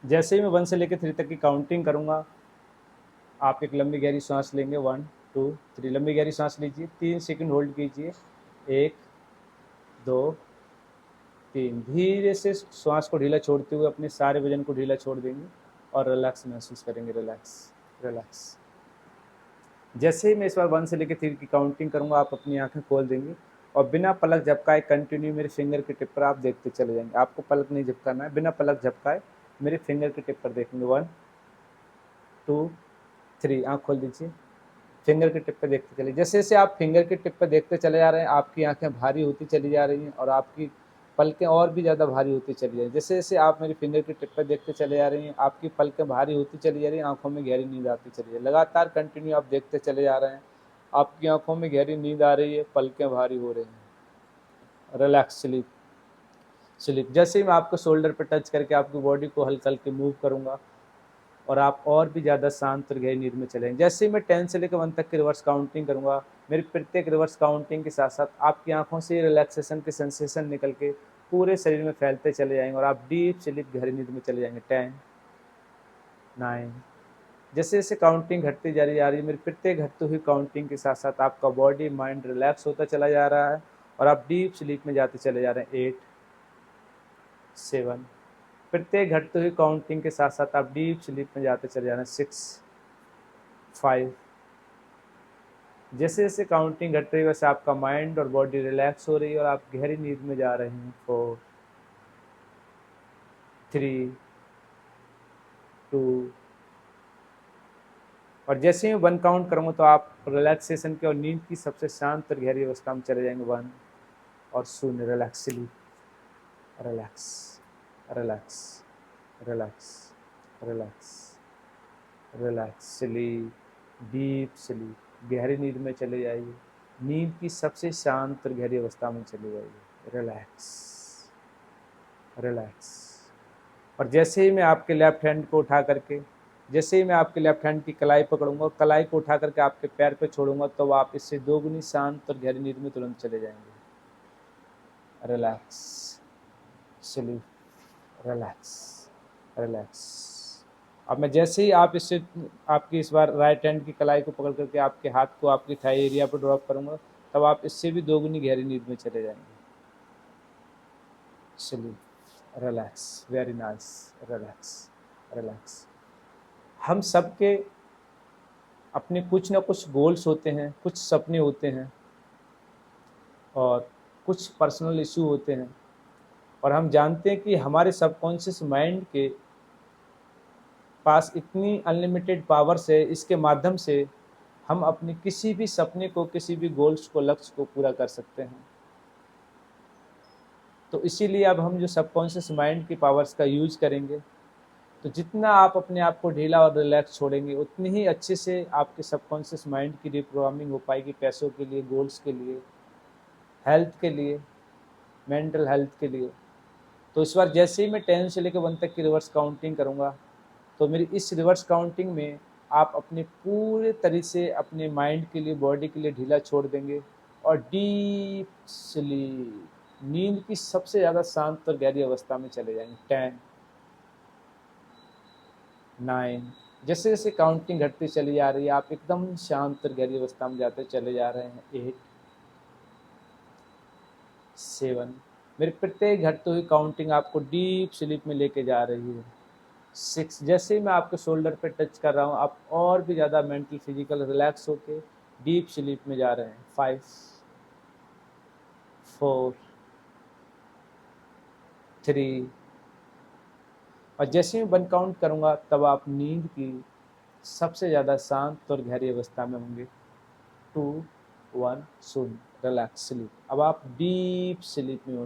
जैसे ही मैं 1 से लेकर 3 तक की काउंटिंग करूँगा, आप एक लंबी गहरी सांस लेंगे। 1 2 3, लंबी गहरी सांस लीजिए, 3 सेकंड होल्ड कीजिए। 1 2 3, धीरे से श्वास को ढीला छोड़ते हुए अपने सारे वजन को ढीला छोड़ देंगे और रिलैक्स महसूस करेंगे। Relax relax. जैसे ही मैं इस बार 1 से लेकर 3 की काउंटिंग करूँगा, आप अपनी आंखें खोल देंगे और बिना पलक झपकाए कंटिन्यू मेरे फिंगर के टिप पर आप देखते चले जाएंगे। आपको पलक नहीं झपकाना है, बिना पलक झपकाए मेरे फिंगर के टिप पर देखेंगे। 1 2 3, आँख खोल दीजिए, फिंगर के टिप पे देखते चलिए। जैसे जैसे आप फिंगर के टिप पे देखते चले जा रहे हैं, आपकी आंखें भारी होती चली जा रही हैं और आपकी पलकें और भी ज़्यादा भारी होती चली जा रही हैं। जैसे जैसे आप मेरी फिंगर के टिप पे देखते चले जा रही हैं, आपकी पलकें भारी होती चली जा रही हैं, आंखों में गहरी नींद आती चली जा रही है। लगातार कंटिन्यू आप देखते चले जा रहे हैं, आपकी आंखों में गहरी नींद आ रही है, पलकें भारी हो रही हैं। Relax sleep sleep. जैसे ही मैं आपको शोल्डर पर टच करके आपकी बॉडी को हल्का हल्के मूव करूँगा और आप और भी ज़्यादा शांत और गहरी नींद में चलेंगे। जैसे ही मैं 10 से लेकर 1 तक की रिवर्स काउंटिंग करूँगा, मेरी प्रत्येक रिवर्स काउंटिंग के साथ साथ आपकी आंखों से रिलैक्सेशन के सेंसेशन निकल के पूरे शरीर में फैलते चले जाएंगे और आप डीप स्लीप गहरी नींद में चले जाएंगे। 10 9। जैसे जैसे काउंटिंग घटती जा रही है, मेरी प्रत्येक घटती हुई काउंटिंग के साथ साथ आपका बॉडी माइंड रिलैक्स होता चला जा रहा है और आप डीप स्लीप में जाते चले जा रहे हैं। 8 7। प्रत्येक घटती हुई काउंटिंग के साथ साथ आप डीप स्लीप में जाते चले जा रहे हैं। 6 5। जैसे जैसे काउंटिंग घट रही है वैसे आपका माइंड और बॉडी रिलैक्स हो रही है और आप गहरी नींद में जा रहे हैं। 4 3 2। और जैसे ही 1 काउंट करूँगा तो आप रिलैक्सेशन के और नींद की सबसे शांत और गहरी अवस्था में चले जाएंगे। 1 और 0। Relax sleep. Relax relax relax relax relax sleep. Deep sleep. गहरी नींद में चले जाइए, नींद की सबसे शांत और गहरी अवस्था में चले जाइए। Relax relax. और जैसे ही मैं आपके लेफ्ट हैंड को उठा करके, जैसे ही मैं आपके लेफ्ट हैंड की कलाई पकड़ूंगा, कलाई को उठा करके आपके पैर पे छोड़ूंगा, तो आप इससे दोगुनी शांत और गहरी नींद में तुरंत चले जाएंगे। Relax sleep. Relax relax. अब मैं जैसे ही आप इससे आपकी इस बार राइट हैंड की कलाई को पकड़ करके आपके हाथ को आपकी थाई एरिया पर ड्रॉप करूंगा, तब आप इससे भी दोगुनी गहरी नींद में चले जाएंगे। Sleep. Relax. Very nice. Relax relax. हम सबके अपने कुछ ना कुछ गोल्स होते हैं, कुछ सपने होते हैं और कुछ पर्सनल इशू होते हैं, और हम जानते हैं कि हमारे सबकॉन्शियस माइंड के पास इतनी अनलिमिटेड पावर्स है, इसके माध्यम से हम अपने किसी भी सपने को, किसी भी गोल्स को, लक्ष्य को पूरा कर सकते हैं। तो इसीलिए अब हम जो सबकॉन्शियस माइंड की पावर्स का यूज करेंगे, तो जितना आप अपने आप को ढीला और रिलैक्स छोड़ेंगे, उतनी ही अच्छे से आपके सबकॉन्शियस माइंड की रिप्रोग्रामिंग हो पाएगी, पैसों के लिए, गोल्स के लिए, हेल्थ के लिए, मेंटल हेल्थ के लिए। तो इस बार जैसे ही मैं 10 से लेकर 1 तक की रिवर्स काउंटिंग करूँगा, तो मेरी इस रिवर्स काउंटिंग में आप अपने पूरे तरीके से अपने माइंड के लिए, बॉडी के लिए ढीला छोड़ देंगे और डीप स्लीप, नींद की सबसे ज़्यादा शांत और गहरी अवस्था में चले जाएंगे। 10 9। जैसे जैसे काउंटिंग घटती चली जा रही है, आप एकदम शांत और गहरी अवस्था में जाते चले जा रहे हैं। 8 7। मेरी प्रत्येक घटती हुई काउंटिंग आपको डीप स्लीप में लेके जा रही है। 6। जैसे ही मैं आपके शोल्डर पे टच कर रहा हूँ, आप और भी ज़्यादा मेंटल फिजिकल रिलैक्स होके डीप स्लीप में जा रहे हैं। 5 4 3। और जैसे ही 1 काउंट करूँगा, तब आप नींद की सबसे ज़्यादा शांत और गहरी अवस्था में होंगे। 2 1 0। Relax sleep. अब आप डीप स्लीप में हो,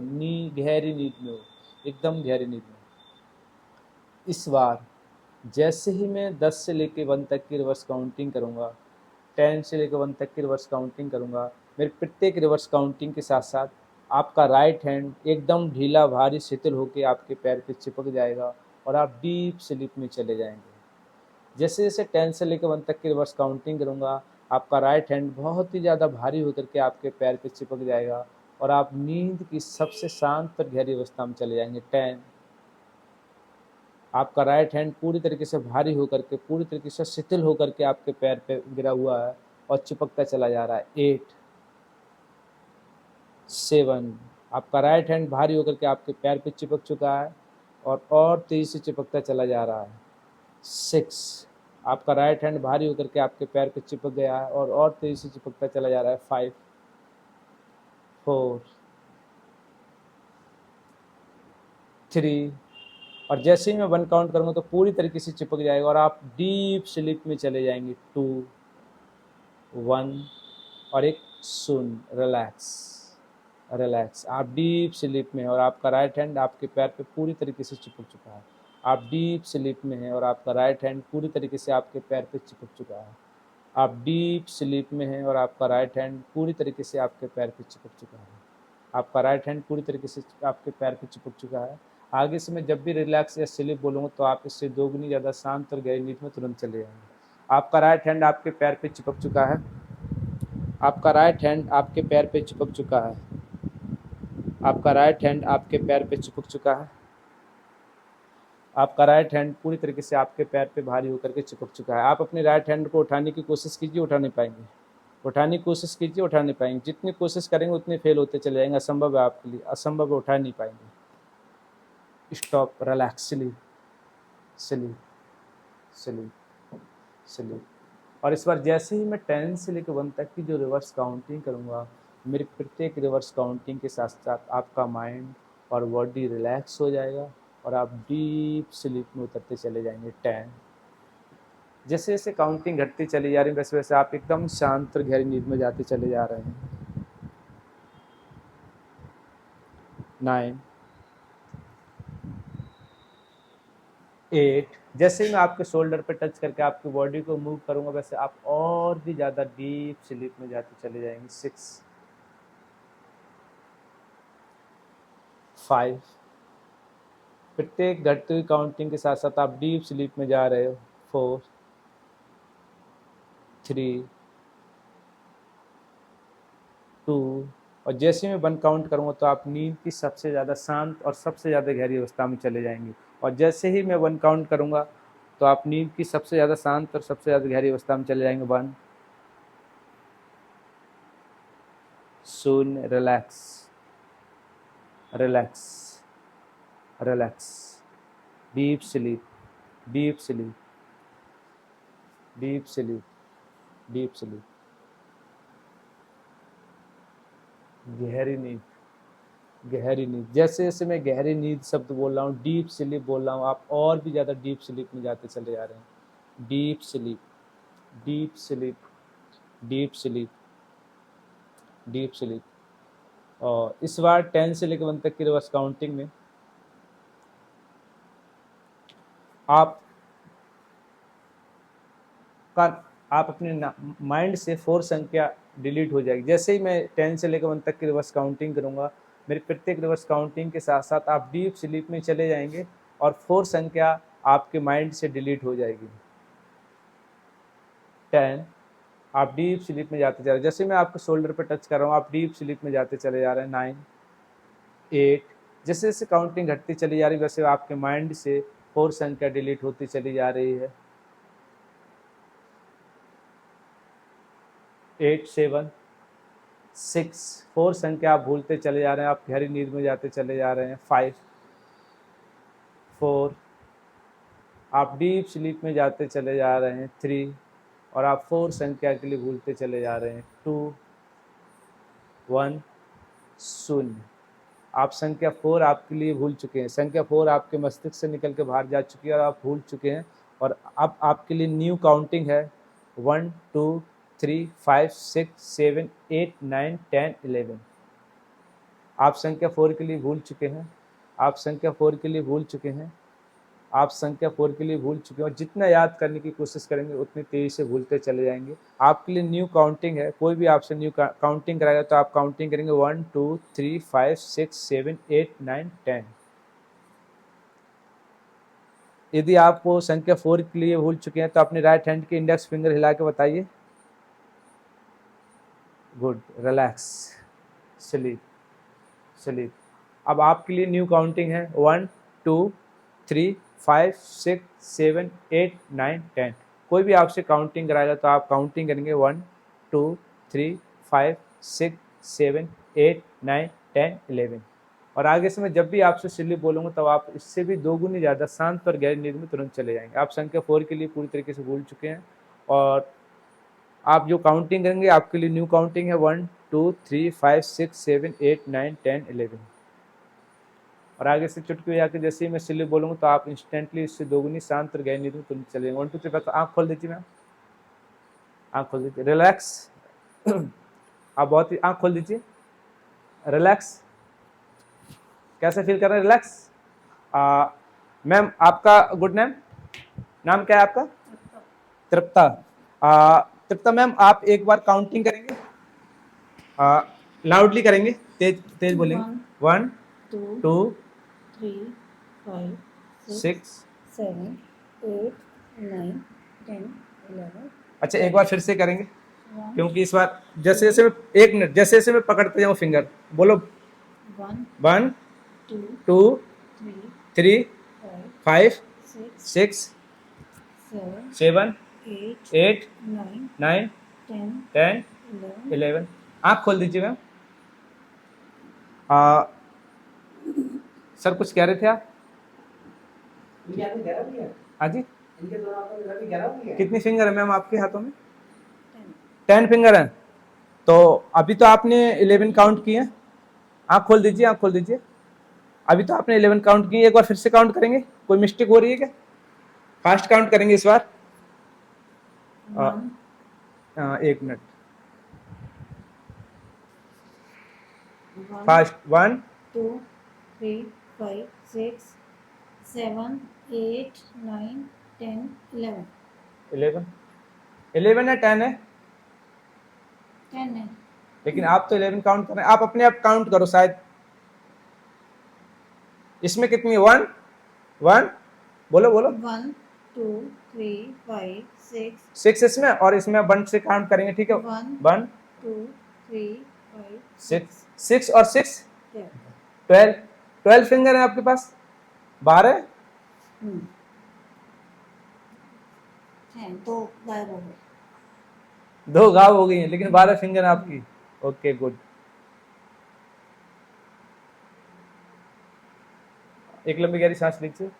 गहरी नींद में हो, एकदम गहरी नींद में। इस बार जैसे ही मैं 10 से लेकर 1 तक की रिवर्स काउंटिंग करूँगा, 10 से लेकर 1 तक की रिवर्स काउंटिंग करूँगा, मेरे प्रत्येक रिवर्स काउंटिंग के साथ साथ आपका राइट हैंड एकदम ढीला भारी शिथिल होकर आपके पैर पे चिपक जाएगा और आप डीप स्लीप में चले जाएंगे। जैसे जैसे 10 से लेकर 1 तक की रिवर्स काउंटिंग करूँगा, आपका राइट हैंड बहुत ही ज़्यादा भारी होकर के आपके पैर पे चिपक जाएगा और आप नींद की सबसे शांत और गहरी अवस्था में चले जाएंगे। 10 आपका राइट हैंड पूरी तरीके से भारी होकर के, पूरी तरीके से शिथिल होकर के आपके पैर पे गिरा हुआ है और चिपकता चला जा रहा है। 8 7 आपका राइट हैंड भारी होकर के आपके पैर पे चिपक चुका है और तेजी से चिपकता चला जा रहा है। 6 आपका राइट हैंड भारी होकर के आपके पैर पे चिपक गया है और तेजी से चिपकता चला जा रहा है। 5 4 3 और जैसे ही मैं 1 काउंट करूँगा तो पूरी तरीके से चिपक जाएगा और आप डीप स्लीप में चले जाएंगे। 2 1 और एक शून्य। रिलैक्स आप डीप स्लीप में हैं और आपका राइट हैंड आपके पैर पे पूरी तरीके से चिपक चुका है। आप डीप स्लीप में हैं और आपका राइट हैंड पूरी तरीके से आपके पैर पे चिपक चुका है। आप डीप स्लीप में हैं और आपका राइट हैंड पूरी तरीके से आपके पैर पे चिपक चुका है। आपका राइट हैंड पूरी तरीके से आपके पैर पे चिपक चुका है। आगे से मैं जब भी रिलैक्स या स्लीप बोलूँगा तो आप इससे दोगुनी ज़्यादा शांत और गहरी नींद में तुरंत चले जाएंगे। आपका राइट हैंड आपके पैर पे चिपक चुका है। आपका राइट हैंड आपके पैर पे चिपक चुका है। आपका राइट हैंड आपके पैर पे चिपक चुका है। आपका राइट हैंड पूरी तरीके से आपके पैर पे भारी होकर के चिपक चुका है। आप अपने राइट हैंड को उठाने की कोशिश कीजिए, उठा नहीं पाएंगे। उठाने की कोशिश कीजिए, उठा नहीं पाएंगे। जितनी कोशिश करेंगे उतने फेल होते चले जाएंगे। असंभव है आपके लिए, असंभव है, उठा नहीं पाएंगे। Stop, relax, sleep sleep sleep sleep. और इस बार जैसे ही मैं 10 से लेकर 1 तक की जो रिवर्स काउंटिंग करूँगा, मेरी प्रत्येक रिवर्स काउंटिंग के साथ साथ आपका माइंड और बॉडी रिलैक्स हो जाएगा और आप डीप स्लीप में उतरते चले जाएंगे। 10 जैसे जैसे काउंटिंग घटती चली जा रही है वैसे वैसे आप एकदम शांत और गहरी नींद में जाते चले जा रहे हैं। 9 8 जैसे ही मैं आपके शोल्डर पे टच करके आपकी बॉडी को मूव करूंगा वैसे आप और भी ज़्यादा डीप स्लीप में जाते चले जाएंगे। 6 5 प्रत्येक घटती हुई काउंटिंग के साथ साथ आप डीप स्लीप में जा रहे हो। 4 3 2 और जैसे मैं 1 काउंट करूँगा तो आप नींद की सबसे ज़्यादा शांत और सबसे ज़्यादा गहरी अवस्था में चले जाएंगे। और जैसे ही मैं 1 काउंट करूँगा तो आप नींद की सबसे ज़्यादा शांत और सबसे ज़्यादा गहरी अवस्था में चले जाएंगे। 1 शून्य। Relax relax relax. Deep sleep deep sleep deep sleep deep sleep. गहरी नींद गहरी नींद। जैसे जैसे मैं गहरी नींद शब्द बोल रहा हूँ, डीप स्लीप बोल रहा हूँ, आप और भी ज़्यादा डीप स्लीप में जाते चले जा रहे हैं। Deep sleep deep sleep deep sleep deep sleep. और इस बार 10 से लेकर 1 तक की रिवर्स काउंटिंग में आप अपने माइंड से 4 संख्या डिलीट हो जाएगी। जैसे ही मैं 10 से लेकर 1 तक की रिवर्स काउंटिंग करूँगा, मेरी प्रत्येक रिवर्स काउंटिंग के साथ साथ आप डीप स्लीप में चले जाएंगे और 4 संख्या आपके माइंड से डिलीट हो जाएगी। 10 आप डीप स्लीप में जाते जा रहे हैं। जैसे मैं आपके शोल्डर पर टच कर रहा हूँ आप डीप स्लीप में जाते चले जा रहे हैं। 9 8 जैसे जैसे काउंटिंग घटती चली जा रही है वैसे आपके माइंड से 4 संख्या डिलीट होती चली जा रही है। 8 7 6 4 संख्या आप भूलते चले जा रहे हैं, आप गहरी नींद में जाते चले जा रहे हैं। 5 4 आप डीप स्लीप में जाते चले जा रहे हैं। 3 और आप 4 संख्या के लिए भूलते चले जा रहे हैं। 2 1 शून्य। आप संख्या 4 आपके लिए भूल चुके हैं। संख्या 4 आपके मस्तिष्क से निकल के बाहर जा चुकी है और आप भूल चुके हैं और अब आपके लिए न्यू काउंटिंग है। 1 2 3 5 6 7 8 9 10 11। आप संख्या 4 के लिए भूल चुके हैं। आप संख्या 4 के लिए भूल चुके हैं। आप संख्या 4 के लिए भूल चुके हैं और जितना याद करने की कोशिश करेंगे उतनी तेज़ी से भूलते चले जाएंगे। आपके लिए न्यू काउंटिंग है। कोई भी आपसे न्यू काउंटिंग कराएगा तो आप काउंटिंग करेंगे 1 2 3 5 6 7 8 9 10। यदि आप वो संख्या 4 के लिए भूल चुके हैं तो अपने राइट हैंड के इंडेक्स फिंगर हिला के बताइए। गुड। Relax, sleep sleep. अब आपके लिए न्यू काउंटिंग है 1 2 3 5 6 7 8 9 10। कोई भी आपसे काउंटिंग कराएगा तो आप काउंटिंग करेंगे 1 2 3 5 6 7 8 9 10 11। और आगे से मैं जब भी आपसे स्लिप बोलूँगा तब आप इससे भी 2 गुनी ज़्यादा शांत और गहरी नींद में तुरंत चले जाएंगे। आप संख्या 4 के लिए पूरी तरीके से भूल चुके हैं और आप जो काउंटिंग करेंगे आपके लिए न्यू काउंटिंग है 1 2 3 5 6 7 8 9 10 11। और आगे से चुटकी बजा के जैसे ही मैं स्लिप बोलूँगा तो आप इंस्टेंटली इससे 2 गुनी शांत और गहरी नींद में तुरंत चले जाएंगे। 1 2 3 आँख खोल दीजिए मैम, आँख खोल दीजिए, रिलैक्स। आप बहुत ही आँख खोल दीजिए, रिलैक्स। कैसे फील कर रहे हैं? रिलैक्स। मैम आपका गुड नेम, नाम क्या है आपका? तृप्ता। तृप्ता मैम आप एक बार काउंटिंग करेंगे, लाउडली करेंगे, तेज तेज बोलेंगे। 1 2 3 5 6 7 8 9 10 11। अच्छा एक बार फिर से करेंगे क्योंकि इस बार जैसे जैसे मैं 1 मिनट जैसे जैसे मैं पकड़ते जाऊँ फिंगर बोलो। 1 2 3 5 6 7 8 9 10 11। आँख खोल दीजिए मैम। सर कुछ कह रहे थे आप? हाँ जी, कितनी फिंगर है मैम आपके हाथों में? 10 फिंगर हैं। तो अभी तो आपने 11 काउंट किए। आँख खोल दीजिए, आँख खोल दीजिए। अभी तो आपने 11 काउंट किए, एक बार फिर से काउंट करेंगे। कोई मिस्टेक हो रही है क्या? फास्ट काउंट करेंगे इस बार। 1 मिनट फास्ट। 1 2 3 5 6 7 8 9 10 11। 11 है 10 है? 10 है। लेकिन आप तो 11 काउंट कर रहे हैं, आप अपने आप काउंट करो। शायद इसमें कितनी? 1 1 बोलो बोलो। 1 2 3 5 6 इसमें और इसमें 1 से काउंट करेंगे, ठीक है? 1 2 3 5 6 और 6 12। 12 फिंगर है आपके पास। 12 तो गायब हो गए, 2 गायब हो गई हैं लेकिन 12 फिंगर है आपकी। Okay good. एक लंबी गहरी सांस लीजिए,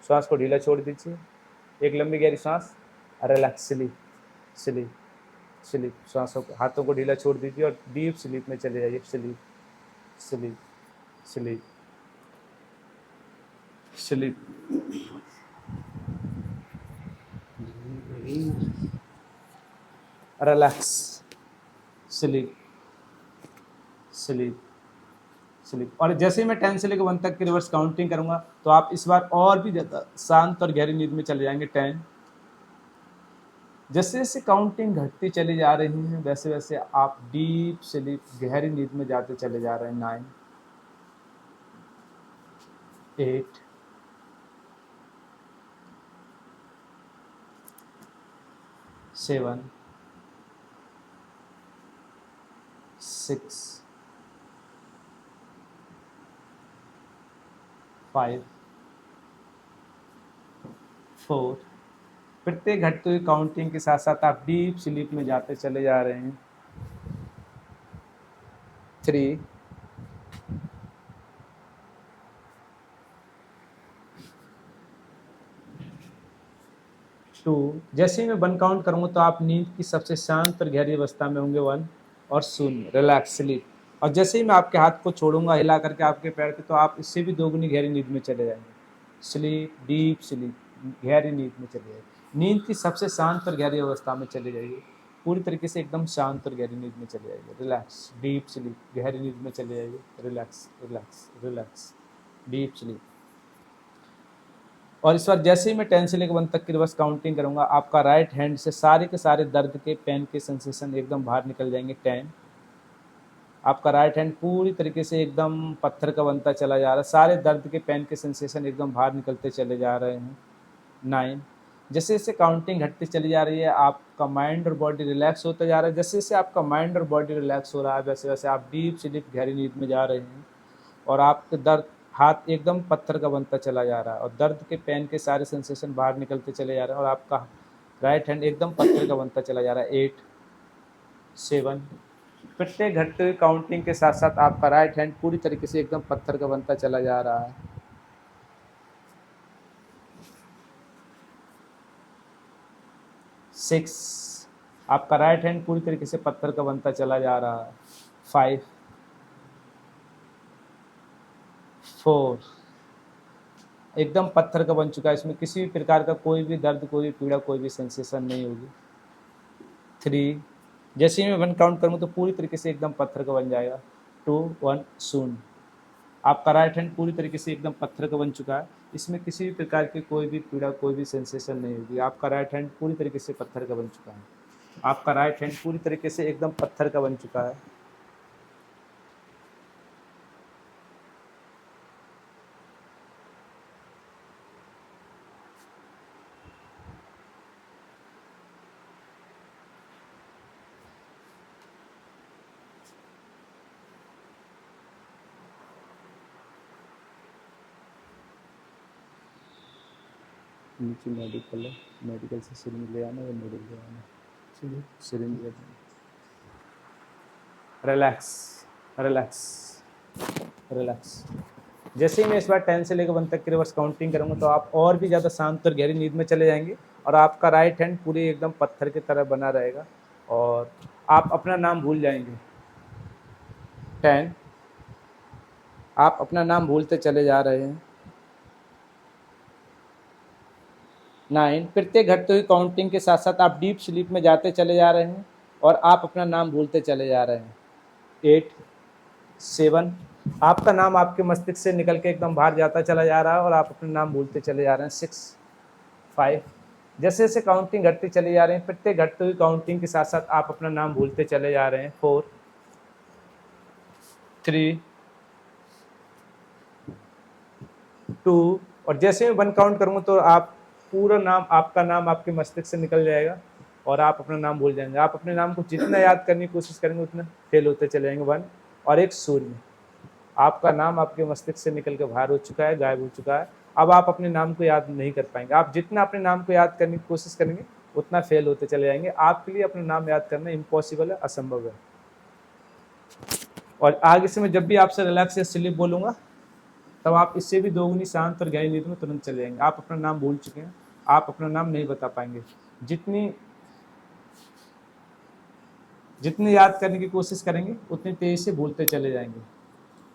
श्वास को ढीला छोड़ दीजिए। एक लंबी गहरी सांस, रिलैक्स, स्लीप स्लीप स्लीप। श्वासों को, हाथों को ढीला छोड़ दीजिए और डीप स्लीप में चले जाइए। Sleep sleep sleep sleep. Relax, sleep sleep sleep. और जैसे ही मैं 10 से लेकर 1 तक की रिवर्स काउंटिंग करूंगा तो आप इस बार और भी ज़्यादा शांत और गहरी नींद में चले जाएंगे। 10। जैसे जैसे काउंटिंग घटती चली जा रही है वैसे वैसे आप डीप स्लीप गहरी नींद में जाते चले जा रहे हैं। 9 8 7 6 5 4। प्रत्येक घटती हुई काउंटिंग के साथ साथ आप डीप स्लीप में जाते चले जा रहे हैं। 3 2। जैसे ही मैं 1 काउंट करूंगा तो आप नींद की सबसे शांत और गहरी अवस्था में होंगे। 1 और 0, रिलैक्स, स्लीप। और जैसे ही मैं आपके हाथ को छोड़ूंगा हिला करके आपके पैर के, तो आप इससे भी 2 गुनी गहरी नींद में चले जाएंगे। स्लीप, डीप स्लीप, गहरी नींद में चले जाइए। नींद की सबसे शांत और गहरी अवस्था में चले जाइए। पूरी तरीके से एकदम शांत और गहरी नींद में चले जाइए। रिलैक्स, डीप स्लीप, गहरी नींद में चले जाइए। Relax relax relax, deep sleep. और इस बार जैसे ही मैं 10 से लेकर 1 तक की रिवर्स काउंटिंग करूंगा आपका राइट हैंड से सारे के सारे दर्द के, पेन के सेंसेशन एकदम बाहर निकल जाएंगे। 10। आपका राइट हैंड पूरी तरीके से एकदम पत्थर का बनता चला जा रहा है। सारे दर्द के, पेन के सेंसेशन एकदम बाहर निकलते चले जा रहे हैं। 9। जैसे जैसे काउंटिंग घटती चली जा रही है आपका माइंड और बॉडी रिलैक्स होता जा रहा है। जैसे जैसे आपका माइंड और बॉडी रिलैक्स हो रहा है वैसे वैसे आप डीप स्लीप, गहरी नींद में जा रहे हैं। और आपके दर्द, हाथ एकदम पत्थर का बनता चला जा रहा है और दर्द के पेन के सारे सेंसेशन बाहर निकलते चले जा रहे हैं और आपका राइट हैंड एकदम पत्थर का बनता चला जा रहा है। 8 7। प्रत्येक घटते हुए काउंटिंग के साथ साथ आपका राइट हैंड पूरी तरीके से एकदम पत्थर का बनता चला जा रहा है। 6। आपका राइट हैंड पूरी तरीके से पत्थर का बनता चला जा रहा है। 5 4। एकदम पत्थर का बन चुका है, इसमें किसी भी प्रकार का कोई भी दर्द, कोई भी पीड़ा, कोई भी सेंसेशन नहीं होगी। 3। जैसे ही मैं 1 काउंट करूँगा तो पूरी तरीके से एकदम पत्थर का बन जाएगा। 2 1 शून्य। आपका राइट हैंड पूरी तरीके से एकदम पत्थर का बन चुका है, इसमें किसी भी प्रकार की कोई भी पीड़ा, कोई भी सेंसेशन नहीं होगी। आपका राइट हैंड पूरी तरीके से पत्थर का बन चुका है। आपका राइट हैंड पूरी तरीके से एकदम पत्थर का बन चुका है। नीचे मेडिकल है, मेडिकल से सिरिंज ले आना या नीडल ले आना। चलिए सिरिंज ले आना। Relax relax relax. जैसे ही मैं इस बार 10 से लेकर 1 तक की रिवर्स काउंटिंग करूँगा तो आप और भी ज़्यादा शांत और गहरी नींद में चले जाएंगे और आपका राइट हैंड पूरी एकदम पत्थर की तरह बना रहेगा और आप अपना नाम भूल जाएंगे। 10। आप अपना नाम भूलते चले जा रहे हैं। 9। प्रत्येक घटते हुई काउंटिंग के साथ साथ आप डीप स्लीप में जाते चले जा रहे हैं और आप अपना नाम भूलते चले जा रहे हैं। 8 7। आपका नाम आपके मस्तिष्क से निकल के एकदम बाहर जाता चला जा रहा है और आप अपना नाम भूलते चले जा रहे हैं। 6 5। जैसे जैसे काउंटिंग घटती चली जा रही है, प्रत्येक घटती हुई काउंटिंग के साथ साथ आप अपना नाम भूलते चले जा रहे हैं। 4 3 2। और जैसे मैं 1 काउंट करूँगा तो आप पूरा नाम, आपका नाम आपके मस्तिष्क से निकल जाएगा और आप अपना नाम भूल जाएंगे। आप अपने नाम को जितना याद करने की कोशिश करेंगे उतना फेल होते चले जाएंगे। 1 और 1 शून्य। आपका नाम आपके मस्तिष्क से निकल के बाहर हो चुका है, गायब हो चुका है। अब आप अपने नाम को याद नहीं कर पाएंगे। आप जितना अपने नाम को याद करने की कोशिश करेंगे उतना फेल होते चले जाएंगे। आपके लिए अपना नाम याद करना इम्पॉसिबल है, असंभव है। और आगे से मैं जब भी आपसे रिलैक्स या स्लीप बोलूँगा तब आप इससे भी दोगुनी शांत और गहरी नींद में तुरंत चले जाएंगे। आप अपना नाम भूल चुके हैं, आप अपना नाम नहीं बता पाएंगे। जितनी याद करने की कोशिश करेंगे उतनी तेज़ी से भूलते चले जाएंगे।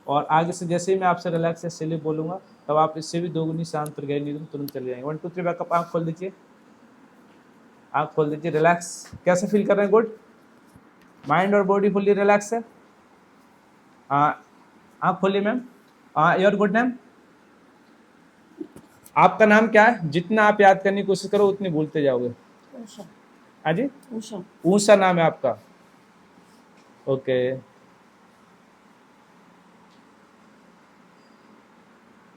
और आगे से जैसे ही मैं आपसे रिलैक्स या स्लीप बोलूँगा तब आप इससे भी दोगुनी शांत और गहरी नींद में तुरंत चले जाएंगे। 1 2 3 बैकअप। आँख खोल दीजिए, आँख खोल दीजिए। रिलैक्स। कैसे फील कर रहे हैं? गुड। माइंड और बॉडी फुल्ली रिलैक्स है। आँख खोलिए मैम। Your good name. आपका नाम क्या है? जितना आप याद करने की कोशिश करो उतनी भूलते जाओगे। उषा। हाँ जी, उषा। ऊषा नाम है आपका। ओके,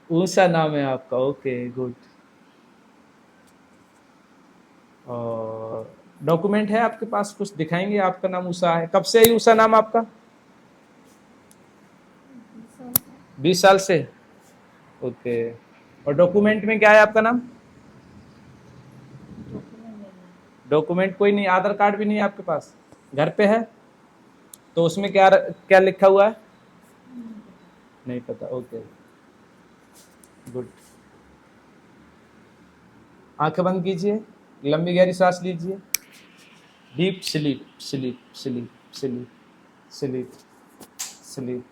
ऊषा नाम है आपका। Okay good. और डॉक्यूमेंट है आपके पास? कुछ दिखाएंगे? आपका नाम उषा है। कब से है उषा नाम आपका? 20 साल से। ओके। और डॉक्यूमेंट में क्या है आपका नाम? डॉक्यूमेंट कोई नहीं, आधार कार्ड भी नहीं है आपके पास? घर पे है तो उसमें क्या क्या लिखा हुआ है? नहीं पता। Okay good. आंखें बंद कीजिए, लंबी गहरी सांस लीजिए। Deep sleep sleep sleep sleep sleep sleep.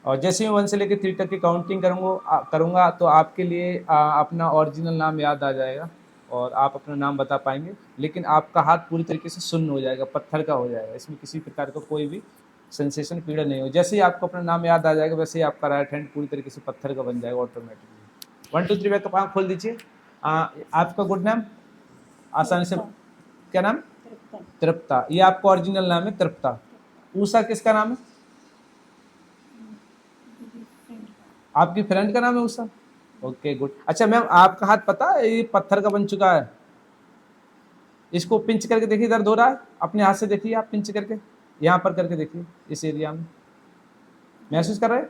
और जैसे ही 1 से लेकर 3 तक की काउंटिंग करूँगा तो आपके लिए अपना ओरिजिनल नाम याद आ जाएगा और आप अपना नाम बता पाएंगे, लेकिन आपका हाथ पूरी तरीके से शून्य हो जाएगा, पत्थर का हो जाएगा। इसमें किसी प्रकार का कोई भी सेंसेशन, पीड़ा नहीं हो। जैसे ही आपको अपना नाम याद आ जाएगा वैसे ही आपका राइट हैंड पूरी तरीके से पत्थर का बन जाएगा ऑटोमेटिकली। 1 2 3 बैकअप। आँख खोल दीजिए। आपका गुड नेम? आसानी से। क्या नाम? तृप्ता। ये आपका ओरिजिनल नाम है, तृप्ता। ऊषा किसका नाम है? आपकी फ्रेंड का नाम है ऊषा। Okay good. अच्छा मैम, आपका हाथ पता है ये पत्थर का बन चुका है? इसको पिंच करके देखिए, दर्द हो रहा है? अपने हाथ से देखिए, आप पिंच करके यहाँ पर करके देखिए, इस एरिया में महसूस कर रहे हैं?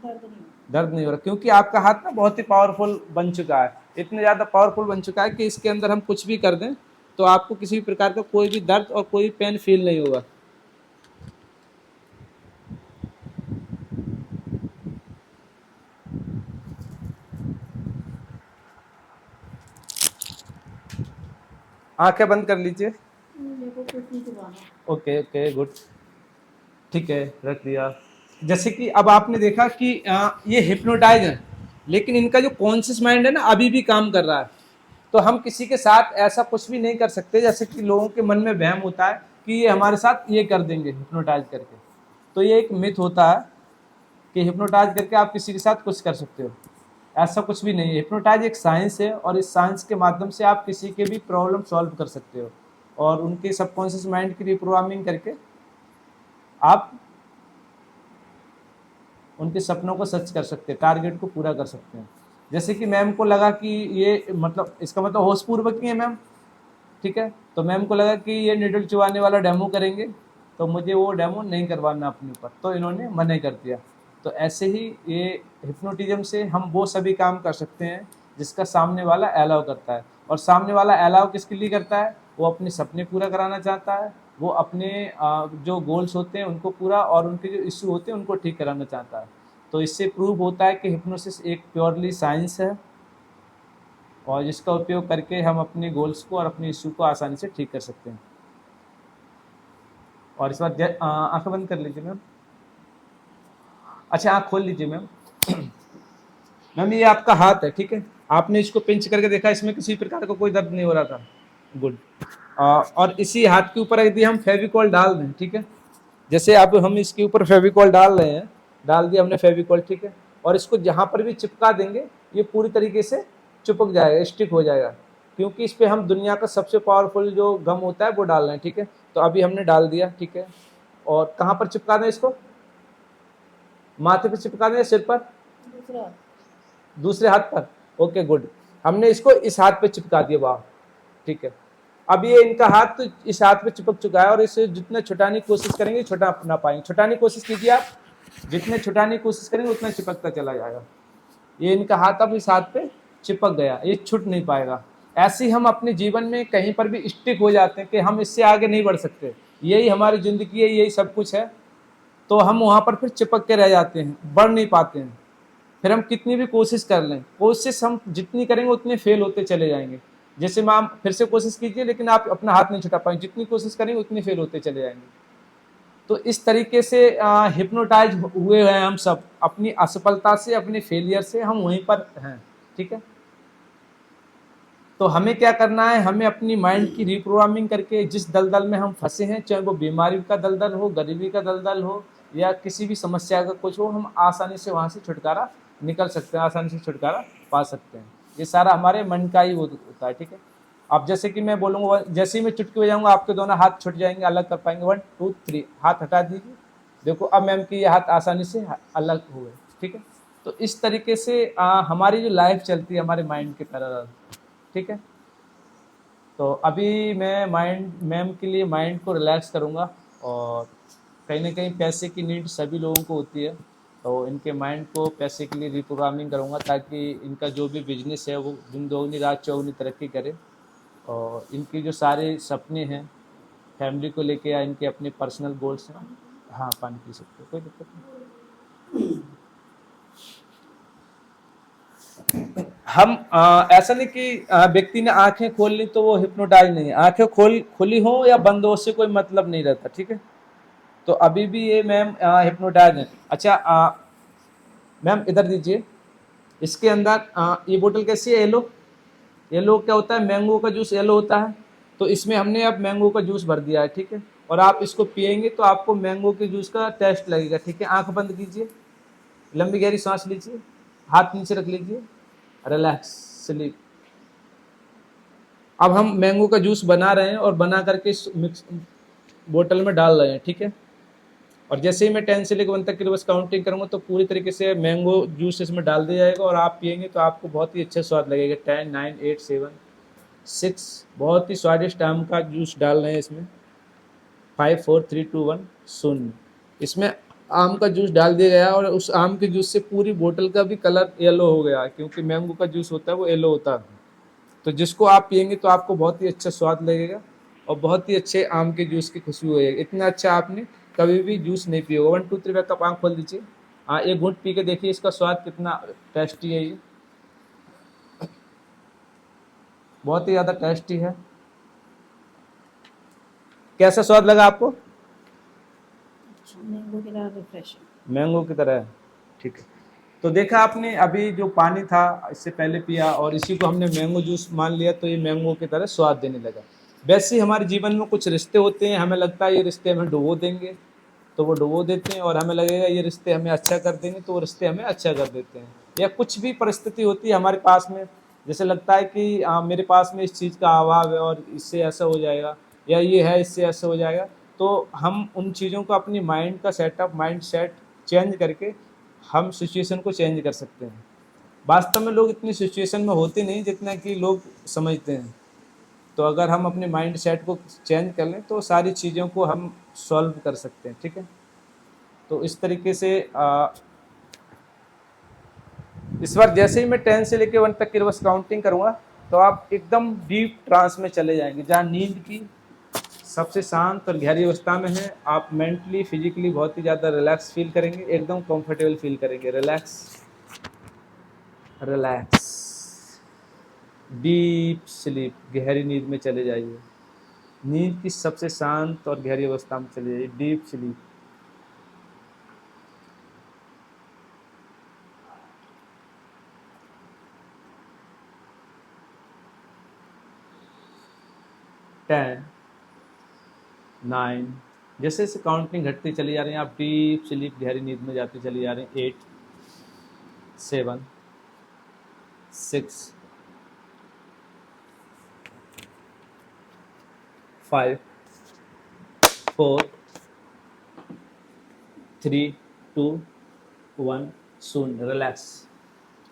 दर्द नहीं होता। दर्द नहीं हो रहा, क्योंकि आपका हाथ ना बहुत ही पावरफुल बन चुका है, इतने ज़्यादा पावरफुल बन चुका है कि इसके अंदर हम कुछ भी कर दें तो आपको किसी भी प्रकार का कोई भी दर्द और कोई पेन फील नहीं होगा। आंखें बंद कर लीजिए। मेरे को कुछ नहीं चुभाना। ओके ओके गुड, ठीक है, रख दिया। जैसे कि अब आपने देखा कि ये हिप्नोटाइज है, लेकिन इनका जो कॉन्शियस माइंड है ना अभी भी काम कर रहा है। तो हम किसी के साथ ऐसा कुछ भी नहीं कर सकते, जैसे कि लोगों के मन में वहम होता है कि ये हमारे साथ ये कर देंगे हिप्नोटाइज करके। तो ये एक मिथ होता है कि हिप्नोटाइज करके आप किसी के साथ कुछ कर सकते हो, ऐसा कुछ भी नहीं है। हिप्नोटाइज एक साइंस है और इस साइंस के माध्यम से आप किसी के भी प्रॉब्लम सॉल्व कर सकते हो और उनके सबकॉन्शियस माइंड की रिप्रोग्रामिंग करके आप उनके सपनों को सच कर सकते हैं, टारगेट को पूरा कर सकते हैं। जैसे कि मैम को लगा कि ये मतलब इसका मतलब होशपूर्वक ही है मैम, ठीक है, तो मैम को लगा कि ये नीडल चुबाने वाला डेमो करेंगे तो मुझे वो डेमो नहीं करवाना अपने ऊपर, तो इन्होंने मना कर दिया। तो ऐसे ही ये हिप्नोटिज्म से हम वो सभी काम कर सकते हैं जिसका सामने वाला अलाउ करता है, और सामने वाला अलाउ किसके लिए करता है, वो अपने सपने पूरा कराना चाहता है, वो अपने जो गोल्स होते हैं उनको पूरा और उनके जो इश्यू होते हैं उनको ठीक कराना चाहता है। तो इससे प्रूव होता है कि हिप्नोसिस एक प्योरली साइंस है और जिसका उपयोग करके हम अपने गोल्स को और अपने इश्यू को आसानी से ठीक कर सकते हैं। और इस बार आंखें बंद कर लीजिए मैम। अच्छा आँख खोल लीजिए मैम। मैम ये आपका हाथ है, ठीक है, आपने इसको पिंच करके देखा, इसमें किसी प्रकार का कोई दर्द नहीं हो रहा था, गुड। और इसी हाथ के ऊपर यदि हम फेविकॉल डाल दें, ठीक है, जैसे अब हम इसके ऊपर फेविकॉल डाल रहे हैं, डाल दिया हमने फेविकॉल, ठीक है, और इसको जहाँ पर भी चिपका देंगे ये पूरी तरीके से चिपक जाएगा, स्टिक हो जाएगा, क्योंकि इस पर हम दुनिया का सबसे पावरफुल जो गम होता है वो डाल रहे हैं, ठीक है। तो अभी हमने डाल दिया, ठीक है, और कहाँ पर चिपका दें इसको, माथे पे चिपका दें, सिर पर, दूसरा दूसरे हाथ पर, ओके गुड। हमने इसको इस हाथ पे चिपका दिया, वाह, ठीक है। अब ये इनका हाथ तो इस हाथ पे चिपक चुका है और इसे जितना छुटाने की कोशिश करेंगे छुटा ना पाएंगे, छुटाने की कोशिश कीजिए आप, जितने छुटाने की कोशिश करेंगे उतना चिपकता चला जाएगा। ये इनका हाथ अब इस हाथ पे चिपक गया, ये छूट नहीं पाएगा। ऐसे ही हम अपने जीवन में कहीं पर भी स्टिक हो जाते हैं कि हम इससे आगे नहीं बढ़ सकते, यही हमारी ज़िंदगी है, यही सब कुछ है, तो हम वहाँ पर फिर चिपक के रह जाते हैं, बढ़ नहीं पाते हैं। फिर हम कितनी भी कोशिश कर लें, कोशिश हम जितनी करेंगे उतने फेल होते चले जाएंगे। जैसे मैम फिर से कोशिश कीजिए लेकिन आप अपना हाथ नहीं छुटा पाएंगे, जितनी कोशिश करेंगे उतनी फेल होते चले जाएंगे। तो इस तरीके से हिप्नोटाइज हुए हैं हम सब, अपनी असफलता से, अपने फेलियर से हम वहीं पर हैं, ठीक है। तो हमें क्या करना है, हमें अपनी माइंड की रिप्रोग्रामिंग करके जिस दलदल में हम फंसे हैं, चाहे वो बीमारी का दलदल हो, गरीबी का दलदल हो या किसी भी समस्या का कुछ हो, हम आसानी से वहाँ से छुटकारा निकल सकते हैं, आसानी से छुटकारा पा सकते हैं। ये सारा हमारे मन का ही होता है, ठीक है। अब जैसे कि मैं बोलूँगा, जैसे ही मैं चुटकी बजाऊंगा आपके दोनों हाथ छुट जाएंगे, अलग कर पाएंगे, 1 2 3, हाथ हटा दीजिए, देखो अब मैम की ये हाथ आसानी से अलग हो गए, ठीक है। तो इस तरीके से हमारी जो लाइफ चलती है हमारे माइंड के पैरेलल, ठीक है। तो अभी मैं मैम के लिए माइंड को रिलैक्स करूँगा, और कहीं ना कहीं पैसे की नीड सभी लोगों को होती है, तो इनके माइंड को पैसे के लिए रिप्रोग्रामिंग करूँगा ताकि इनका जो भी बिजनेस है वो दिन दोगुनी रात चौगुनी तरक्की करे, और इनके जो सारे सपने हैं फैमिली को लेके या इनके अपने पर्सनल गोल्स हैं, हाँ पानी पी सकते हो, कोई दिक्कत नहीं। हम ऐसा नहीं कि व्यक्ति ने आंखें खोल ली तो वो हिप्नोटाइज नहीं है, आंखें खुली हो या बंद हो उससे कोई मतलब नहीं रहता, ठीक है। तो अभी भी ये मैम हिप्नोटाइज है। अच्छा मैम इधर दीजिए, इसके अंदर ये बोतल कैसी है, येलो, येलो क्या होता है, मैंगो का जूस येलो होता है, तो इसमें हमने अब मैंगो का जूस भर दिया है, ठीक है। और आप इसको पियेंगे तो आपको मैंगो के जूस का टेस्ट लगेगा, ठीक है। आंख बंद कीजिए, लंबी गहरी सांस लीजिए, हाथ नीचे रख लीजिए, रिलैक्स स्लीप। अब हम मैंगो का जूस बना रहे हैं और बना करके इस मिक्स बोतल में डाल रहे हैं, ठीक है। और जैसे ही मैं 10 से लेकर 1 तक की बस काउंटिंग करूँगा तो पूरी तरीके से मैंगो जूस इसमें डाल दिया जाएगा और आप पियेंगे तो आपको बहुत ही अच्छा स्वाद लगेगा। 10 9 8 7 6, बहुत ही स्वादिष्ट आम का जूस डाल रहे हैं इसमें। 5 4 3 2 1 शून्य। इसमें आम का जूस डाल दिया गया और उस आम के जूस से पूरी बोतल का भी कलर येलो हो गया, क्योंकि मैंगो का जूस होता है वो येलो होता है। तो जिसको आप पियेंगे तो आपको बहुत ही अच्छा स्वाद लगेगा और बहुत ही अच्छे आम के जूस की खुशबू होएगी। इतना अच्छा आपने कभी भी जूस नहीं पिया होगा। 1 2 3 बैक कप आँख खोल दीजिए। हाँ, एक घूंट पी के देखिए इसका स्वाद कितना टेस्टी है। ये बहुत ही ज़्यादा टेस्टी है। कैसा स्वाद लगा आपको? अच्छा, मैंगो की तरह रिफ्रेशिंग। मैंगो की तरह है। ठीक है। तो देखा आपने अभी जो पानी था इससे पहले पिया और इसी को हमने मैंगो जूस मान लिया, तो ये मैंगो की तरह स्वाद देने लगा। वैसे ही हमारे जीवन में कुछ रिश्ते होते हैं, हमें लगता है ये रिश्ते हमें डुबो देंगे तो वो डुबो देते हैं, और हमें लगेगा ये रिश्ते हमें अच्छा कर देंगे तो वो रिश्ते हमें अच्छा कर देते हैं। या कुछ भी परिस्थिति होती है हमारे पास में, जैसे लगता है कि मेरे पास में इस चीज़ का अभाव है और इससे ऐसा हो जाएगा, या ये है इससे ऐसा हो जाएगा, तो हम उन चीज़ों को अपनी माइंड का सेटअप माइंड सेट चेंज करके हम सिचुएशन को चेंज कर सकते हैं। वास्तव में लोग इतनी सिचुएशन में होते नहीं जितना कि लोग समझते हैं। तो अगर हम अपने माइंड सेट को चेंज कर लें तो सारी चीज़ों को हम सॉल्व कर सकते हैं। ठीक है। तो इस तरीके से इस बार जैसे ही मैं 10 से लेकर 1 तक की रिवर्स काउंटिंग करूँगा तो आप एकदम डीप ट्रांस में चले जाएंगे, जहाँ नींद की सबसे शांत और गहरी अवस्था में है। आप मेंटली फिजिकली बहुत ही ज़्यादा रिलैक्स फील करेंगे, एकदम कंफर्टेबल फील करेंगे। रिलैक्स रिलैक्स, डीप स्लीप, गहरी नींद में चले जाइए। नींद की सबसे शांत और गहरी अवस्था में चले जाइए, डीप स्लीप। टेन, 9, जैसे जैसे काउंटिंग घटती चली जा रही है आप डीप स्लीप गहरी नींद में जाते चले जा रहे हैं। 8, 7, 6, 5, 4, 3, 2, 1, शून्य। रिलैक्स,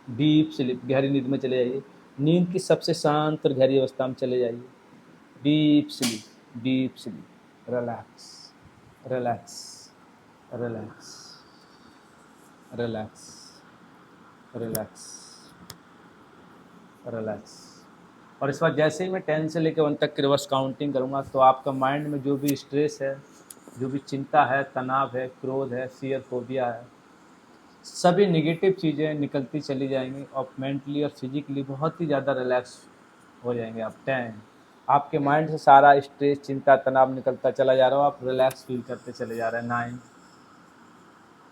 डीप स्लीप, गहरी नींद में चले जाइए। नींद की सबसे शांत और गहरी अवस्था में चले जाइए। Deep sleep, deep sleep. Relax relax relax relax relax relax. और इस बार जैसे ही मैं 10 से लेकर 1 तक की रिवर्स काउंटिंग करूँगा तो आपका माइंड में जो भी स्ट्रेस है, जो भी चिंता है, तनाव है, क्रोध है, फियर, फोबिया है, सभी नेगेटिव चीज़ें निकलती चली जाएंगी और मेंटली और फिजिकली बहुत ही ज़्यादा रिलैक्स हो जाएंगे आप। 10, आपके माइंड से सारा स्ट्रेस, चिंता, तनाव निकलता चला जा रहा हो, आप रिलैक्स फील करते चले जा रहे हैं। 9,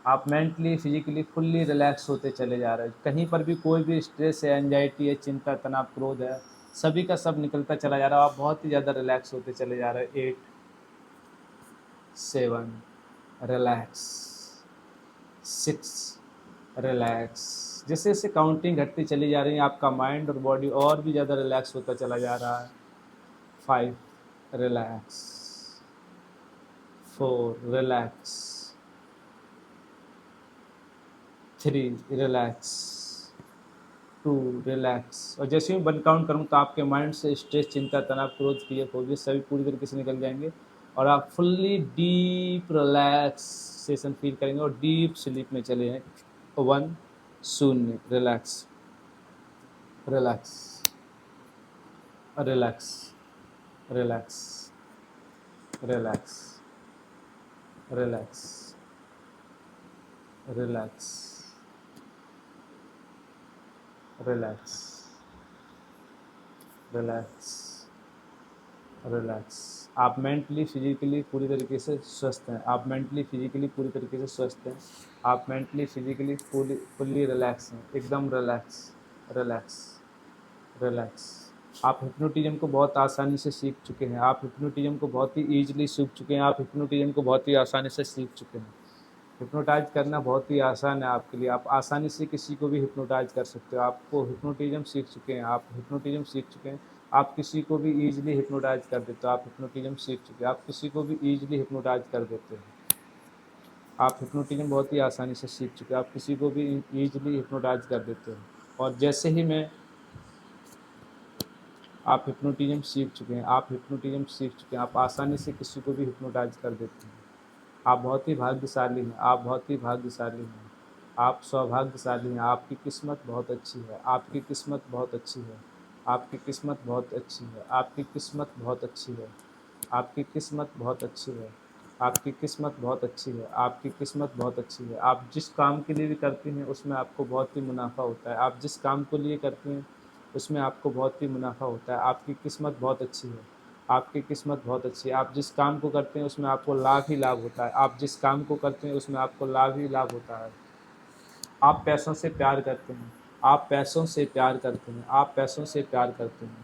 आप मेंटली फिजिकली फुल्ली रिलैक्स होते चले जा रहे हैं। कहीं पर भी कोई भी स्ट्रेस है, एंजाइटी है, चिंता, तनाव, क्रोध है, सभी का सब निकलता चला जा रहा है। आप बहुत ही ज़्यादा रिलैक्स होते चले जा रहे हैं। 8, 7, रिलैक्स, 6, रिलैक्स। जैसे जैसे काउंटिंग घटती चली जा रही है आपका माइंड और बॉडी और भी ज़्यादा रिलैक्स होता चला जा रहा है। 5, रिलैक्स, 4, रिलैक्स, 3, रिलैक्स, 2, रिलैक्स। और जैसे ही वन काउंट करूँ तो आपके माइंड से स्ट्रेस, चिंता, तनाव, क्रोध, फियर, फोबिया सभी पूरी तरीके से निकल जाएंगे और आप फुल्ली डीप रिलैक्सेशन फील करेंगे और डीप स्लीप में चले जाएंगे। 1, शून्य। Relax relax relax relax relax relax relax relax relax relax. आप मेंटली फिजिकली पूरी तरीके से स्वस्थ हैं। आप मेंटली फिजिकली पूरी तरीके से स्वस्थ हैं। आप मेंटली फिजिकली फुल्ली रिलैक्स हैं, एकदम रिलैक्स रिलैक्स रिलैक्स। आप हिप्नोटिज्म को बहुत आसानी से सीख चुके हैं। आप हिप्नोटिज्म को बहुत ही ईजिली सीख चुके हैं। आप हिप्नोटिज्म को बहुत ही आसानी से सीख चुके हैं। हिप्नोटाइज करना बहुत ही आसान है आपके लिए। आप आसानी से किसी को भी हिप्नोटाइज कर सकते हो। आपको हिप्नोटिज्म सीख चुके हैं, आप हिप्नोटिज्म सीख चुके हैं। आप किसी को भी ईजिली हिप्नोटाइज कर देते हो। आप हिप्नोटिज्म सीख चुके हैं, आप किसी को भी ईजिली हिप्नोटाइज कर देते हो। आप हिप्नोटिज्म बहुत ही आसानी से सीख चुके हैं, आप किसी को भी ईजिली हिप्नोटाइज कर देते हो। और जैसे ही मैं आप हिप्नोटिज्म सीख चुके हैं, आप हिप्नोटिज्म सीख चुके हैं, आप आसानी से किसी को भी हिप्नोटाइज कर देते हैं। आप बहुत ही भाग्यशाली हैं, आप बहुत ही भाग्यशाली हैं, आप सौभाग्यशाली हैं, आपकी किस्मत बहुत अच्छी है, आपकी किस्मत बहुत अच्छी है, आपकी किस्मत बहुत अच्छी है, आपकी किस्मत बहुत अच्छी है, आपकी किस्मत बहुत अच्छी है, आपकी किस्मत बहुत अच्छी है, आपकी किस्मत बहुत अच्छी है। आप जिस काम के लिए भी करती हैं उसमें आपको बहुत ही मुनाफा होता है, आप जिस काम को लिए करती हैं उसमें आपको बहुत ही मुनाफा होता है। आपकी किस्मत बहुत अच्छी है, आपकी किस्मत बहुत अच्छी है। आप जिस काम को करते हैं उसमें आपको लाभ ही लाभ होता है, आप जिस काम को करते हैं उसमें आपको लाभ ही लाभ होता है। आप पैसों से प्यार करते हैं, आप पैसों से प्यार करते हैं, आप पैसों से प्यार करते हैं,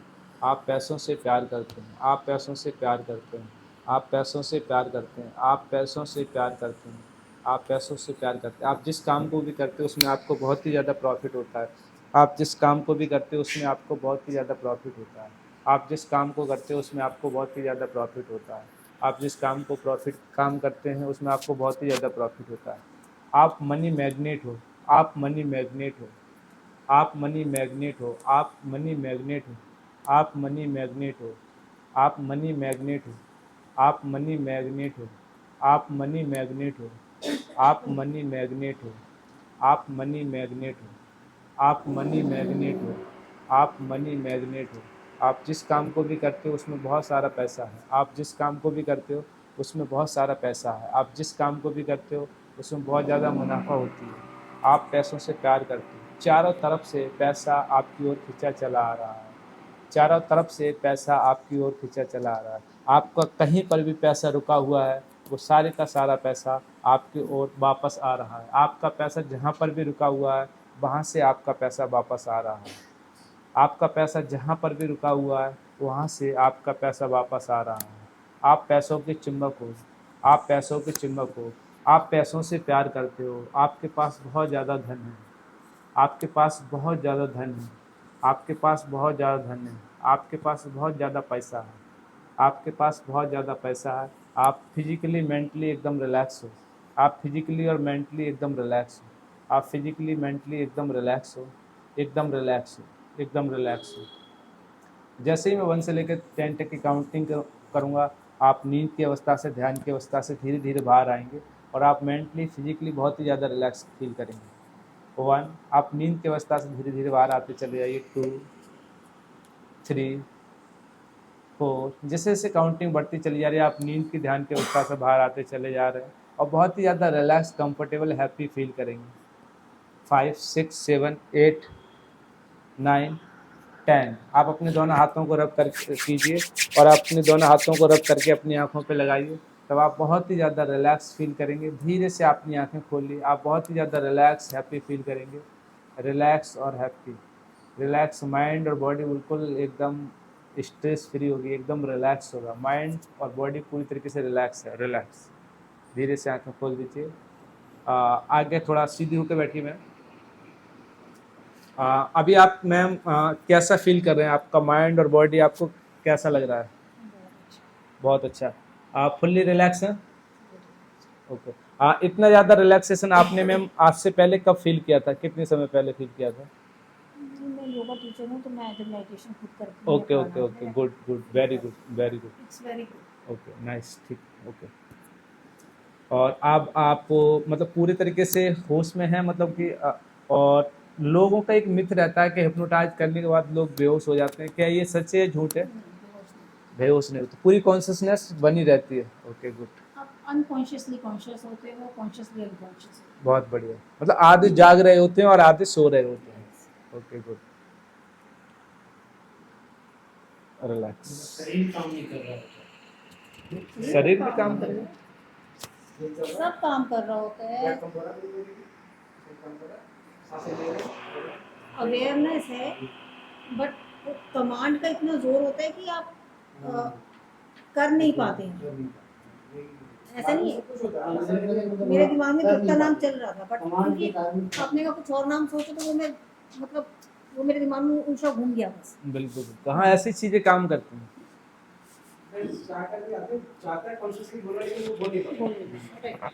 आप पैसों से प्यार करते हैं, आप पैसों से प्यार करते हैं, आप पैसों से प्यार करते हैं, आप पैसों से प्यार करते हैं, आप पैसों से प्यार करते हैं। आप जिस काम को भी करते हो उसमें आपको बहुत ही ज़्यादा प्रॉफिट होता है, आप जिस काम को भी करते हो उसमें आपको बहुत ही ज़्यादा प्रॉफिट होता है, आप जिस काम को करते हो उसमें आपको बहुत ही ज़्यादा प्रॉफिट होता है, आप जिस काम करते हैं उसमें आपको बहुत ही ज़्यादा प्रॉफिट होता है। आप मनी मैग्नेट हो, आप मनी मैग्नेट हो, आप मनी मैग्नेट हो, आप मनी मैग्नेट हो, आप मनी मैग्नेट हो, आप मनी मैग्नेट हो, आप मनी मैग्नेट हो, आप मनी मैग्नेट हो, आप मनी मैग्नेट हो, आप मनी मैग्नेट हो, आप मनी मैग्नेट हो, आप मनी मैग्नेट हो। आप जिस काम को भी करते हो उसमें बहुत सारा पैसा है, आप जिस काम को भी करते हो उसमें बहुत सारा पैसा है, आप जिस काम को भी करते हो उसमें बहुत ज़्यादा मुनाफा होती है। आप पैसों से प्यार करते हो, चारों तरफ से पैसा आपकी ओर खींचा चला आ रहा है, चारों तरफ से पैसा आपकी ओर खींचा चला आ रहा है। आपका कहीं पर भी पैसा रुका हुआ है वो सारे का सारा पैसा आपकी ओर वापस आ रहा है। आपका पैसा जहाँ पर भी रुका हुआ है वहाँ से आपका पैसा वापस आ रहा है, आपका पैसा जहाँ पर भी रुका हुआ है वहाँ से आपका पैसा वापस आ रहा है। आप पैसों के चुंबक हो, आप पैसों के चुंबक हो, आप पैसों से प्यार करते हो, आपके पास बहुत ज़्यादा धन है, आपके पास बहुत ज़्यादा धन है, आपके पास बहुत ज़्यादा धन है, आपके पास बहुत ज़्यादा पैसा है, आपके पास बहुत ज़्यादा पैसा है। आप फिजिकली मेंटली एकदम रिलैक्स हो, आप फिजिकली और मेंटली एकदम रिलैक्स हो, आप फिजिकली मेंटली एकदम रिलैक्स हो, एकदम रिलैक्स हो, एकदम रिलैक्स हो। जैसे ही मैं 1 से लेकर 10 तक की काउंटिंग करूँगा आप नींद की अवस्था से ध्यान की अवस्था से धीरे धीरे बाहर आएंगे और आप मेंटली फिजिकली बहुत ही ज़्यादा रिलैक्स फील करेंगे। 1, आप नींद की अवस्था से धीरे धीरे बाहर आते चले जाइए। 2, 3, 4, जैसे जैसे काउंटिंग बढ़ती चली जा रही है आप नींद की ध्यान की अवस्था से बाहर आते चले जा रहे हैं और बहुत ही ज़्यादा रिलैक्स कंफर्टेबल हैप्पी फील करेंगे। 5, 6, 7, 8, 9, 10। आप अपने दोनों हाथों को रब कर कीजिए और अपने दोनों हाथों को रब करके अपनी आंखों पे लगाइए, तब आप बहुत ही ज़्यादा रिलैक्स फील करेंगे। धीरे से अपनी आंखें खोलिए, आप बहुत ही ज़्यादा रिलैक्स हैप्पी फील करेंगे। रिलैक्स और हैप्पी, रिलैक्स माइंड और बॉडी बिल्कुल एकदम स्ट्रेस फ्री होगी, एकदम रिलैक्स होगा। माइंड और बॉडी पूरी तरीके से रिलैक्स है। रिलैक्स, धीरे से आंखें खोल दीजिए। आगे थोड़ा सीधी होकर बैठिए मैम। अभी आप मैम कैसा फील कर रहे हैं, आपका माइंड और बॉडी आपको कैसा लग रहा है? बहुत अच्छा। आप फुल्ली रिलैक्स हैं? ओके। इतना ज़्यादा रिलैक्सेशन आपने मैम आज से पहले कब फील किया था, कितने समय पहले फील किया था? मैं योगा टीचर हूँ तो मैं जब मेडिटेशन खुद करती हूँ। Okay okay okay, good good, very good very good. It's very good. Okay, nice, ठीक, ओके। और अब आप मतलब पूरे तरीके से होश में हैं, मतलब कि और लोगों का एक मिथ रहता है कि हिप्नोटाइज करने के बाद लोग बेहोश हो जाते हैं, क्या ये सच है झूठ है? बेहोश नहीं होते, पूरी कॉन्शियसनेस बनी रहती है। ओके, गुड, आप अनकॉन्शियसली कॉन्शियस होते हो, कॉन्शियसली अनकॉन्शियस। बहुत बढ़िया। मतलब आधे जाग रहे होते हैं और आधे सो रहे होते हैं। Okay, good, relax. शरीर काम नहीं कर रहा होता। शरीर भी काम करेगा, सब काम कर रहा होता है। अवेयरनेस है बट कमांड का इतना जोर होता है कि आप कर नहीं पाते हैं। ऐसा नहीं है, मेरे दिमाग में गुप्ता नाम चल रहा था बट क्योंकि आपने का कुछ और नाम सोचा तो वो मैं मतलब वो मेरे दिमाग में उल्टा घूम गया बस। बिल्कुल। कहाँ ऐसी चीजें काम करती हैं? चाहता है कॉन्शियसली बोला लेकिन वो बोल नहीं पाता।